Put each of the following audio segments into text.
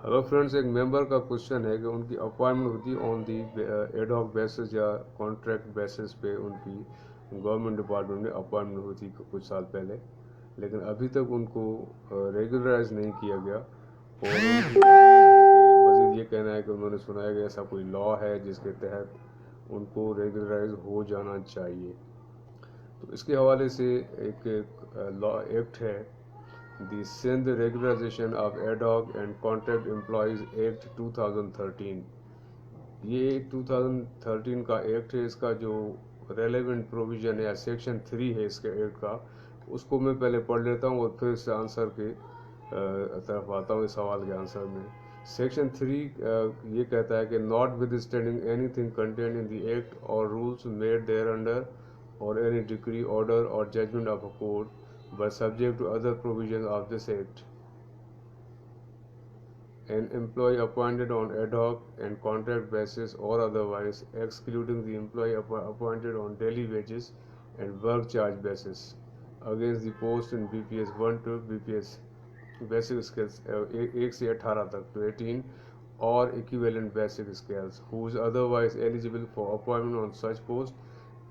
Hello friends, एक member का question है कि उनकी अपॉइंटमेंट होती है on the ad hoc basis या कॉन्ट्रैक्ट बेसिस पे उनकी गवर्नमेंट डिपार्टमेंट में अपॉइंटमेंट हुई थी कुछ साल पहले, लेकिन अभी तक उनको रेगुलराइज नहीं किया गया। और मज़ीद ये कहना है कि उन्होंने सुना है कि ऐसा कोई लॉ है जिसके तहत उनको रेगुलराइज हो जाना चाहिए। तो इसके हवाले से एक लॉ एक्ट है, The Sindh Regularization of Ad hoc and Contract Employees Act 2013। ये 2013 का एक्ट है। इसका जो रेलेवेंट प्रोविज़न है या सेक्शन 3 है इसके एक्ट का, उसको मैं पहले पढ़ लेता हूँ और फिर इस आंसर के तरफ आता हूँ, इस सवाल के आंसर में। सेक्शन 3 ये कहता है कि notwithstanding anything content in the act और rules made thereunder or any decree, order or judgment of a court, but subject to other provisions of this act. An employee appointed on ad hoc and contract basis or otherwise, excluding the employee appointed on daily wages and work charge basis, against the post in BPS 1 to BPS basic scales 1 से 18 तक to 18 or equivalent basic scales, who is otherwise eligible for appointment on such post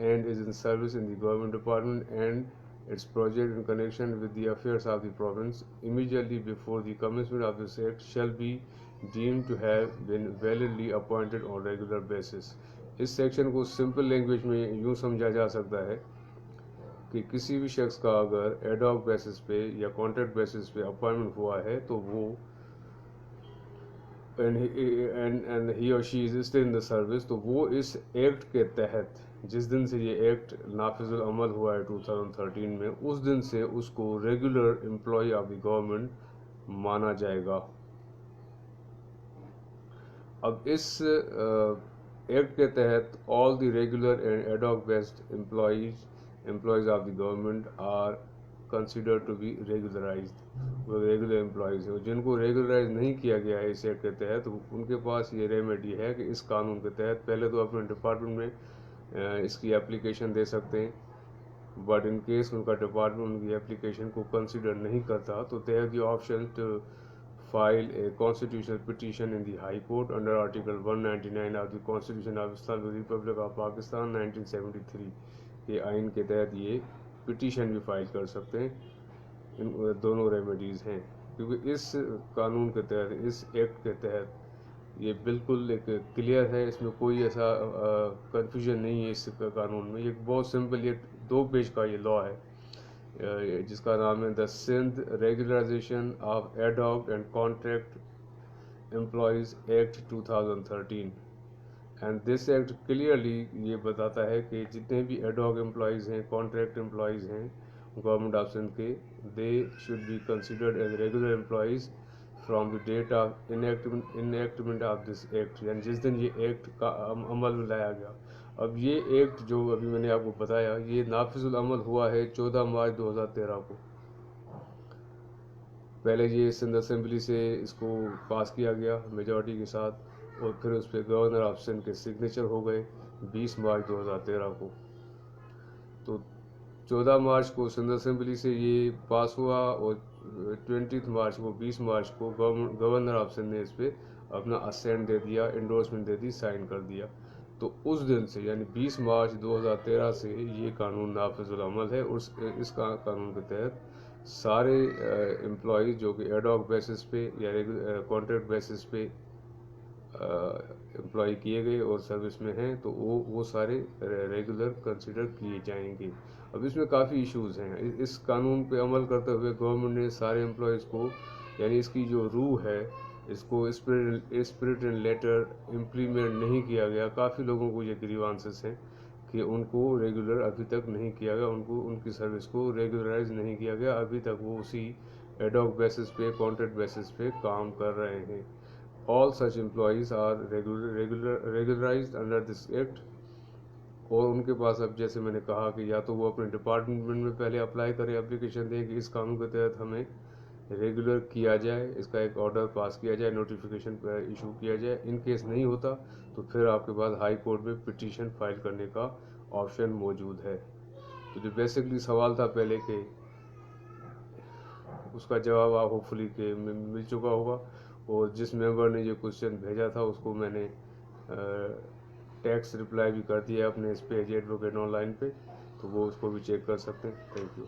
and is in service in the government department and its project in connection with the affairs of the province immediately before the commencement of this act shall be deemed to have been validly appointed on regular basis। इस section को simple language में यूँ समझा जा सकता है कि किसी भी शख्स का अगर एड हॉक बेसिस पे या कॉन्ट्रैक्ट बेसिस पे अपॉइंटमेंट हुआ है तो वो एंड ही और she is still in the service, तो वो इस एक्ट के तहत जिस दिन से ये एक्ट नाफिजुल अमल हुआ है 2013 में, उस दिन से उसको regular employee of the government माना जाएगा। अब इस एक्ट के तहत all the regular and ad hoc based employees of the government are consider to be regularised. वो रेगुलर एम्प्लॉयज़ हैं। जिनको रेगुलराइज नहीं किया गया है इस एक्ट के तहत, उनके पास ये रेमेडी है कि इस कानून के तहत पहले तो अपने डिपार्टमेंट में इसकी एप्लीकेशन दे सकते हैं, बट इन केस उनका डिपार्टमेंट उनकी एप्लीकेशन को कंसिडर नहीं करता तो they have the option to file a constitutional petition in the high court under article 199 of the constitution of Islamic Republic of Pakistan 1973 के आइन के तहत ये पिटीशन भी फाइल कर सकते हैं। इन दोनों रेमेडीज़ हैं, क्योंकि इस कानून के तहत, इस एक्ट के तहत ये बिल्कुल एक क्लियर है, इसमें कोई ऐसा कन्फ्यूजन नहीं है। इस कानून में ये बहुत सिंपल, ये 2 पेज का ये लॉ है जिसका नाम है the Sindh regularisation of ad hoc and contract employees act 2013। And this act clearly ये बताता है कि जितने भी एड हॉक एम्प्लॉयज़ हैं, कॉन्ट्रैक्ट एम्प्लॉयज़ हैं गवर्नमेंट ऑफ सिंध के, they should be considered as regular employees from the date of enactment of this act, यानी जिस दिन ये एक्ट का अमल में लाया गया। अब ये एक्ट जो अभी मैंने आपको बताया, ये नाफिजुल अमल हुआ है 14 मार्च 2013 को। पहले ये सिंध असेंबली से इसको पास किया गया मेजॉरिटी के साथ, और फिर उस पर गवर्नर ऑफ सिंध के सिग्नेचर हो गए 20 मार्च 2013 को। तो 14 मार्च को सिंध असेंबली से ये पास हुआ और 20 मार्च को 20 मार्च को गवर्नर ऑफ सिंध ने इस पर अपना असेंट दे दिया, इंडोर्समेंट दे दी, साइन कर दिया। तो उस दिन से यानी 20 मार्च 2013 से ये कानून नाफिजुल अमल है। उस इस कानून के तहत सारे एम्प्लॉयज़ जो कि एड हॉक बेसिस पे या कॉन्ट्रैक्ट बेसिस पे एम्प्लॉय किए गए और सर्विस में हैं, तो वो सारे रेगुलर कंसिडर किए जाएंगे। अब इसमें काफ़ी इश्यूज़ हैं। इस कानून पे अमल करते हुए गवर्नमेंट ने सारे एम्प्लॉयज़ को, यानी इसकी जो रूह है, इसको स्पिरिट एंड लेटर इम्प्लीमेंट नहीं किया गया। काफ़ी लोगों को ये ग्रीवांसेस हैं कि उनको रेगुलर अभी तक नहीं किया गया, उनको उनकी सर्विस को रेगुलराइज नहीं किया गया। अभी तक वो उसी एड हॉक बेसिस पे, कॉन्ट्रैक्ट बेसिस पे काम कर रहे हैं। All such employees are regularized under this act। और उनके पास अब जैसे मैंने कहा कि या तो वो अपने डिपार्टमेंट में पहले अप्लाई करें, एप्लीकेशन दें कि इस कानून के तहत हमें रेगुलर किया जाए, इसका एक ऑर्डर पास किया जाए, नोटिफिकेशन इशू किया जाए। इन केस नहीं होता तो फिर आपके पास हाई कोर्ट में पिटीशन फाइल करने का ऑप्शन मौजूद है। तो जो बेसिकली सवाल था पहले के, उसका जवाब आप होपफुली के मिल चुका होगा। اور جس ممبر نے یہ کوشچن بھیجا تھا اس کو میں نے ٹیکسٹ رپلائی بھی کر دیا ہے اپنے اس پیج ایڈوکیٹ آن لائن پہ، تو وہ اس کو بھی چیک کر سکتے ہیں. Thank you.